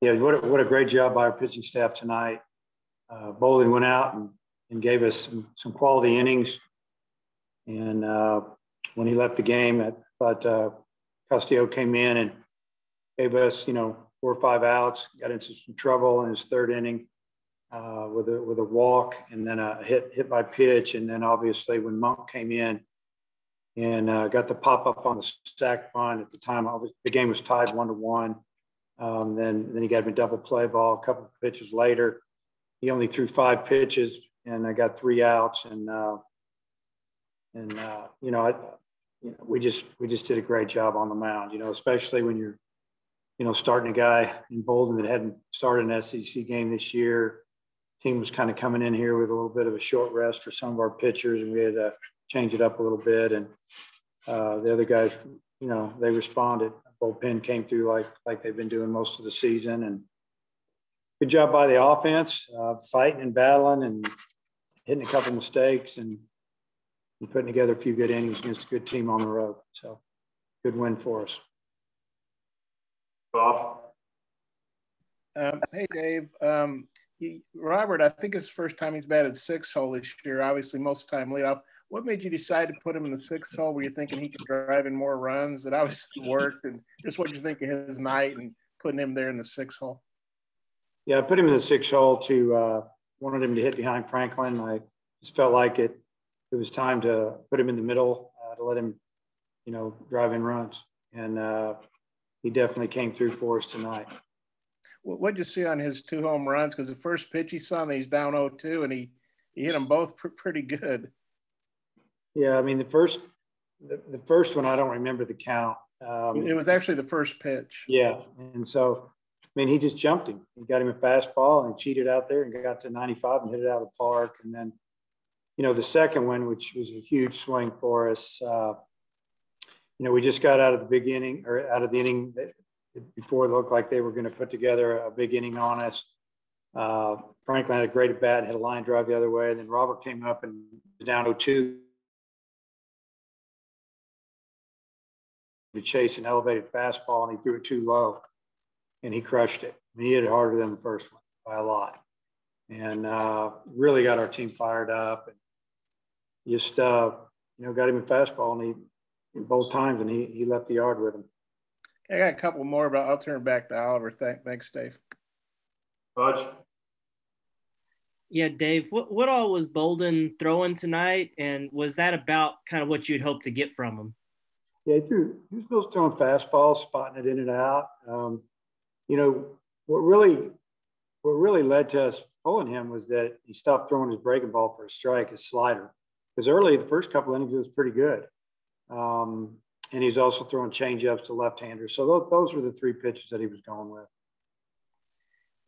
Yeah, what a great job by our pitching staff tonight. Bolden went out and gave us some quality innings. And when he left the game, I thought Castillo came in and gave us, 4 or 5 outs, got into some trouble in his third inning with a walk and then a hit by pitch. And then obviously when Monk came in and got the pop up on the sack bunt at the time, the game was tied 1-1. Then he got him a double play ball. A couple of pitches later, he only threw 5 pitches and I got 3 outs. We just did a great job on the mound. Especially when you're starting a guy in Bolden that hadn't started an SEC game this year. Team was kind of coming in here with a little bit of a short rest for some of our pitchers, and we had to change it up a little bit. And the other guys, they responded. Bullpen came through like they've been doing most of the season, and good job by the offense, fighting and battling and hitting a couple mistakes and putting together a few good innings against a good team on the road. So good win for us. Bob? Hey, Dave. Robert, I think it's the first time he's batted 6 hole this year, obviously most of the time leadoff. What made you decide to put him in the 6th hole? Were you thinking he could drive in more runs? It obviously worked. And just what you think of his night and putting him there in the 6th hole? Yeah, I put him in the 6th hole to wanted him to hit behind Franklin. I just felt like it was time to put him in the middle to let him, drive in runs. And he definitely came through for us tonight. What did you see on his 2 home runs? Because the first pitch he saw, he's down 0-2, and he hit them both pretty good. Yeah, I mean, the first one, I don't remember the count. It was actually the first pitch. Yeah, and so, he just jumped him. He got him a fastball and cheated out there and got to 95 and hit it out of the park. And then, the second one, which was a huge swing for us, we just got out of the big inning or out of the inning before it looked like they were going to put together a big inning on us. Franklin had a great at bat, had a line drive the other way. And then Robert came up and was down 0-2 to chase an elevated fastball, and he threw it too low, and he crushed it. He hit it harder than the first one by a lot, and really got our team fired up. And just got him a fastball, and he both times, and he left the yard with him. I got a couple more, but I'll turn it back to Oliver. Thanks, Dave. Budge? Yeah, Dave, what all was Bolden throwing tonight, and was that about kind of what you'd hope to get from him? Yeah, he was both throwing fastballs, spotting it in and out. What really led to us pulling him was that he stopped throwing his breaking ball for a strike, his slider. Because early, the first couple innings, it was pretty good. And he's also throwing changeups to left-handers. So those were the 3 pitches that he was going with.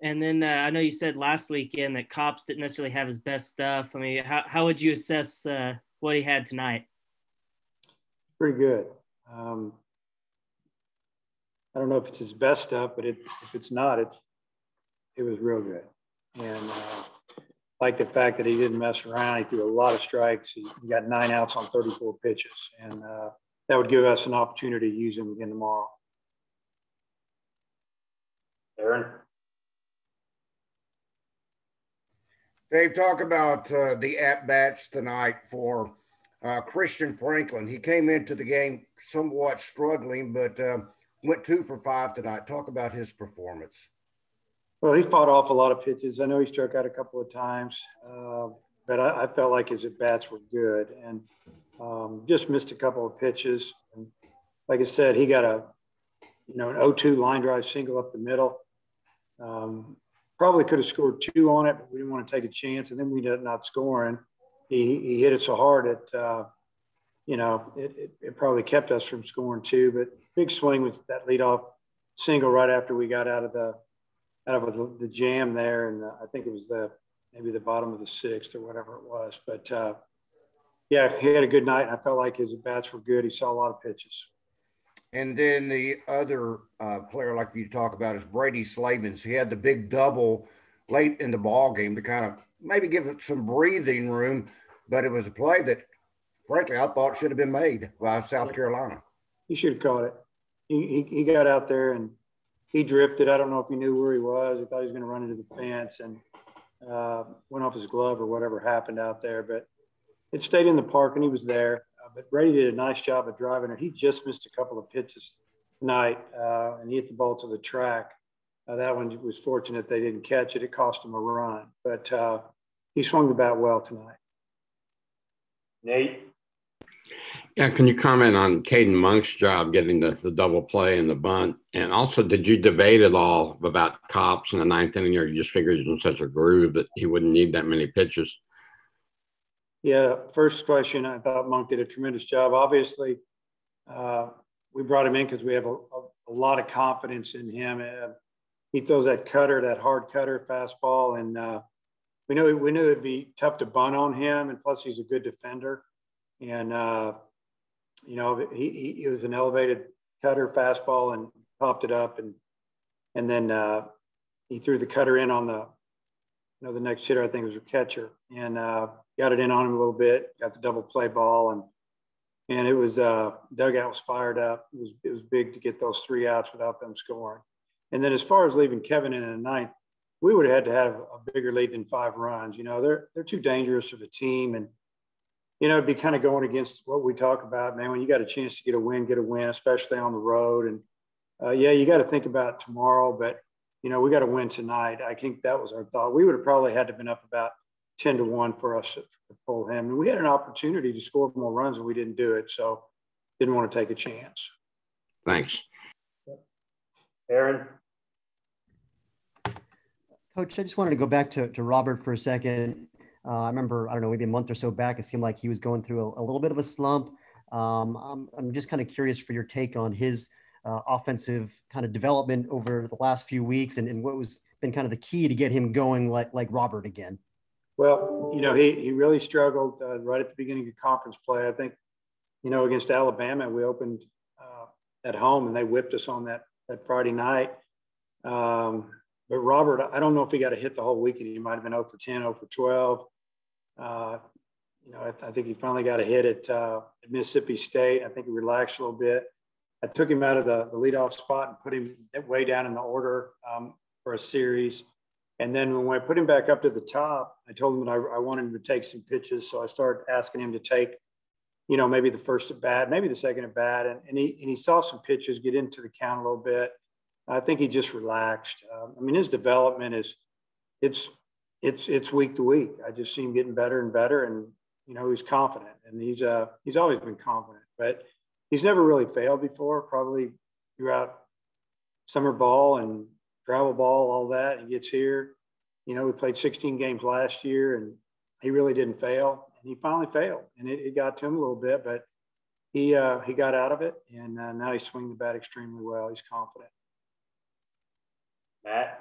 And then I know you said last weekend that Kops didn't necessarily have his best stuff. How would you assess what he had tonight? Pretty good. I don't know if it's his best stuff, but if it's not, it was real good. And like the fact that he didn't mess around. He threw a lot of strikes. He got 9 outs on 34 pitches. And that would give us an opportunity to use him again tomorrow. Aaron? Dave, talk about the at-bats tonight for Christian Franklin. He came into the game somewhat struggling, but went 2 for 5 tonight. Talk about his performance. Well, he fought off a lot of pitches. I know he struck out a couple of times, but I felt like his at-bats were good and just missed a couple of pitches. And like I said, he got an 0-2 line drive single up the middle. Probably could have scored 2 on it, but we didn't want to take a chance. And then we ended up not scoring. He hit it so hard that, it probably kept us from scoring 2. But big swing with that leadoff single right after we got out of the jam there. And I think it was maybe the bottom of the 6th or whatever it was. But, yeah, he had a good night. And I felt like his at-bats were good. He saw a lot of pitches. And then the other player, like you talk about, is Brady Slavins. He had the big double late in the ball game to kind of maybe give it some breathing room, but it was a play that, frankly, I thought should have been made by South Carolina. He should have caught it. He got out there and he drifted. I don't know if he knew where he was. He thought he was going to run into the fence and went off his glove or whatever happened out there. But it stayed in the park and he was there. But Brady did a nice job of driving it. He just missed a couple of pitches tonight and he hit the ball to the track. That one was fortunate they didn't catch it. It cost him a run. But he swung the bat well tonight. Nate? Yeah, can you comment on Caden Monk's job getting the double play and the bunt? And also, did you debate at all about Cops in the ninth inning, or you just figured he was in such a groove that he wouldn't need that many pitches? Yeah, first question, I thought Monk did a tremendous job. Obviously, we brought him in because we have a lot of confidence in him. He throws that cutter, that hard cutter fastball, and we knew it'd be tough to bunt on him, and plus he's a good defender. And you know, he was an elevated cutter fastball and popped it up, and then he threw the cutter in on the next hitter, I think it was a catcher, and got it in on him a little bit, got the double play ball, and it was dugout was fired up. It was big to get those 3 outs without them scoring. And then as far as leaving Kevin in the ninth, we would have had to have a bigger lead than 5 runs. You know, they're too dangerous for the team, and you know, it'd be kind of going against what we talk about, man. When you got a chance to get a win, especially on the road. And yeah, you got to think about tomorrow, but you know, we got to win tonight. I think that was our thought. We would have probably had to been up about 10-1 for us to pull him. And we had an opportunity to score more runs and we didn't do it. So didn't want to take a chance. Thanks. Aaron? Coach, I just wanted to go back to Robert for a second. I remember, I don't know, maybe a month or so back, it seemed like he was going through a little bit of a slump. I'm just kind of curious for your take on his offensive kind of development over the last few weeks and what was been kind of the key to get him going like Robert again. Well, you know, he really struggled right at the beginning of conference play. I think, you know, against Alabama, we opened at home and they whipped us on that Friday night. But Robert, I don't know if he got a hit the whole weekend. He might have been 0 for 10, 0 for 12. You know, I think he finally got a hit at Mississippi State. I think he relaxed a little bit. I took him out of the leadoff spot and put him way down in the order for a series. And then when I put him back up to the top, I told him that I wanted him to take some pitches. So I started asking him to take, you know, maybe the first at bat, maybe the second at bat. And he saw some pitches get into the count a little bit. I think he just relaxed. I mean, his development it's week to week. I just see him getting better and better, and you know, he's confident, and he's always been confident, but he's never really failed before. Probably throughout summer ball and travel ball, all that. He gets here. You know, we played 16 games last year, and he really didn't fail, and he finally failed, and it got to him a little bit, but he got out of it, and now he's swinging the bat extremely well. He's confident. Matt?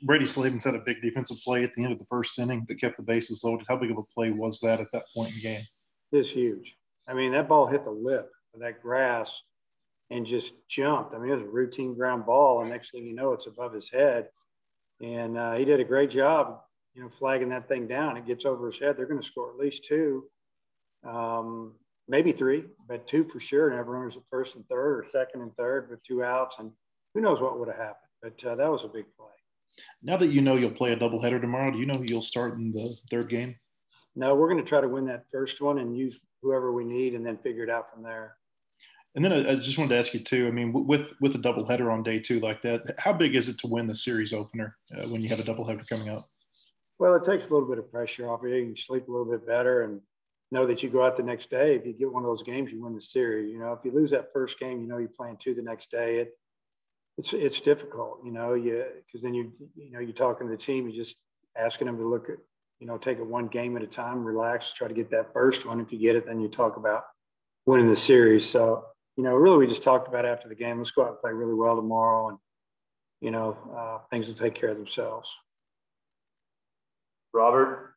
Brady Slavins had a big defensive play at the end of the first inning that kept the bases loaded. How big of a play was that at that point in the game? It's huge. I mean, that ball hit the lip of that grass and just jumped. I mean, it was a routine ground ball, and next thing you know, it's above his head. And he did a great job, you know, flagging that thing down. It gets over his head. They're going to score at least 2, maybe 3, but 2 for sure. And everyone was at first and third or second and third with 2 outs, and who knows what would have happened. But that was a big play. Now that you know you'll play a doubleheader tomorrow, do you know who you'll start in the third game? No, we're going to try to win that first one and use whoever we need and then figure it out from there. And then I just wanted to ask you too, I mean, with a doubleheader on day 2 like that, how big is it to win the series opener when you have a doubleheader coming up? Well, it takes a little bit of pressure off you. You can sleep a little bit better and know that you go out the next day. If you get one of those games, you win the series. You know, if you lose that first game, you know, you're playing 2 the next day. It's difficult, you know, because then you're talking to the team, you're just asking them to look at, you know, take it one game at a time, relax, try to get that first one. If you get it, then you talk about winning the series. So, you know, really we just talked about after the game, let's go out and play really well tomorrow, and, you know, things will take care of themselves. Robert?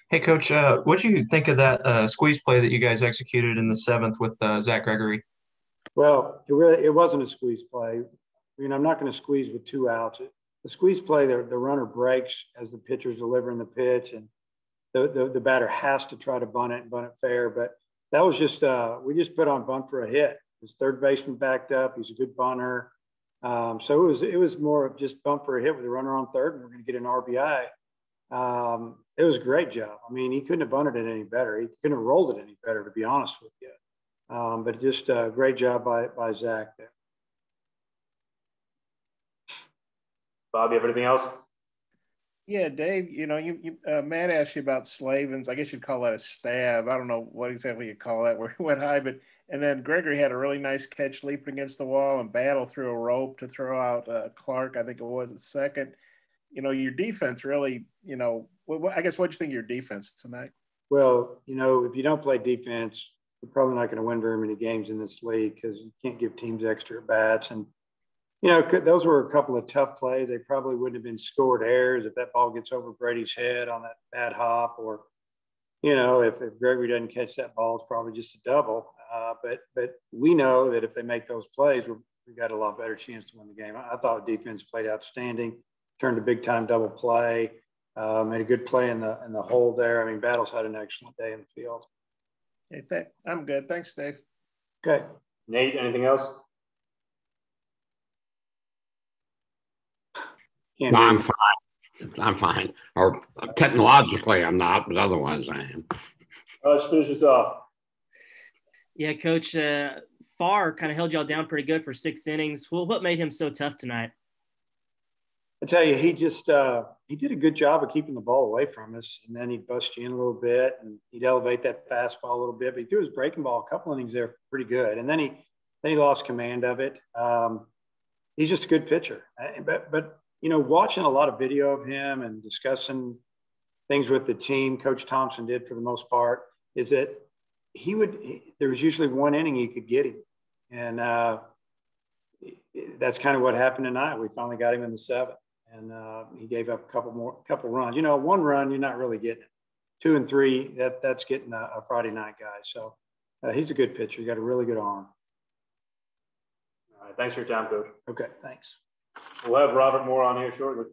Hey, Coach, what do you think of that squeeze play that you guys executed in the 7th with Zach Gregory? Well, it wasn't a squeeze play. I mean, I'm not going to squeeze with 2 outs. The squeeze play, the runner breaks as the pitcher's delivering the pitch, and the batter has to try to bunt it and bunt it fair. But that was just we just put on bunt for a hit. His third baseman backed up. He's a good bunter. So it was more of just bump for a hit with a runner on third, and we're going to get an RBI. It was a great job. I mean, he couldn't have bunted it any better. He couldn't have rolled it any better, to be honest with you. But just a great job by Zach there. Bob, you have anything else? Yeah, Dave, you know, Matt asked you about Slavins. I guess you'd call that a stab. I don't know what exactly you call that where he went high, but and then Gregory had a really nice catch leaping against the wall, and Battle threw a rope to throw out Clark, I think it was, at second. You know, your defense really, you know, I guess what'd you think of your defense tonight? Well, you know, if you don't play defense, you're probably not going to win very many games in this league because you can't give teams extra at bats. And you know, those were a couple of tough plays. They probably wouldn't have been scored errors if that ball gets over Brady's head on that bad hop, or, you know, if Gregory doesn't catch that ball, it's probably just a double. But we know that if they make those plays, we've got a lot better chance to win the game. I thought defense played outstanding, turned a big time double play, made a good play in the hole there. I mean, Battle's had an excellent day in the field. Okay, I'm good. Thanks, Dave. Okay. Nate, anything else? No, I'm fine. I'm fine. Or technologically, I'm not, but otherwise I am. Let's finish this off. Yeah, Coach, Farr kind of held y'all down pretty good for 6 innings. Well, what made him so tough tonight? I tell you, he just he did a good job of keeping the ball away from us, and then he'd bust you in a little bit, and he'd elevate that fastball a little bit. But he threw his breaking ball a couple innings there pretty good, and then he lost command of it. He's just a good pitcher, but you know, watching a lot of video of him and discussing things with the team, Coach Thompson did for the most part, is that there was usually one inning he could get him, and that's kind of what happened tonight. We finally got him in the 7th. And he gave up a couple runs. You know, 1 run, you're not really getting it. 2 and 3, that's getting a Friday night guy. So he's a good pitcher. He got a really good arm. All right, thanks for your time, Coach. Okay, thanks. We'll have Robert Moore on here shortly.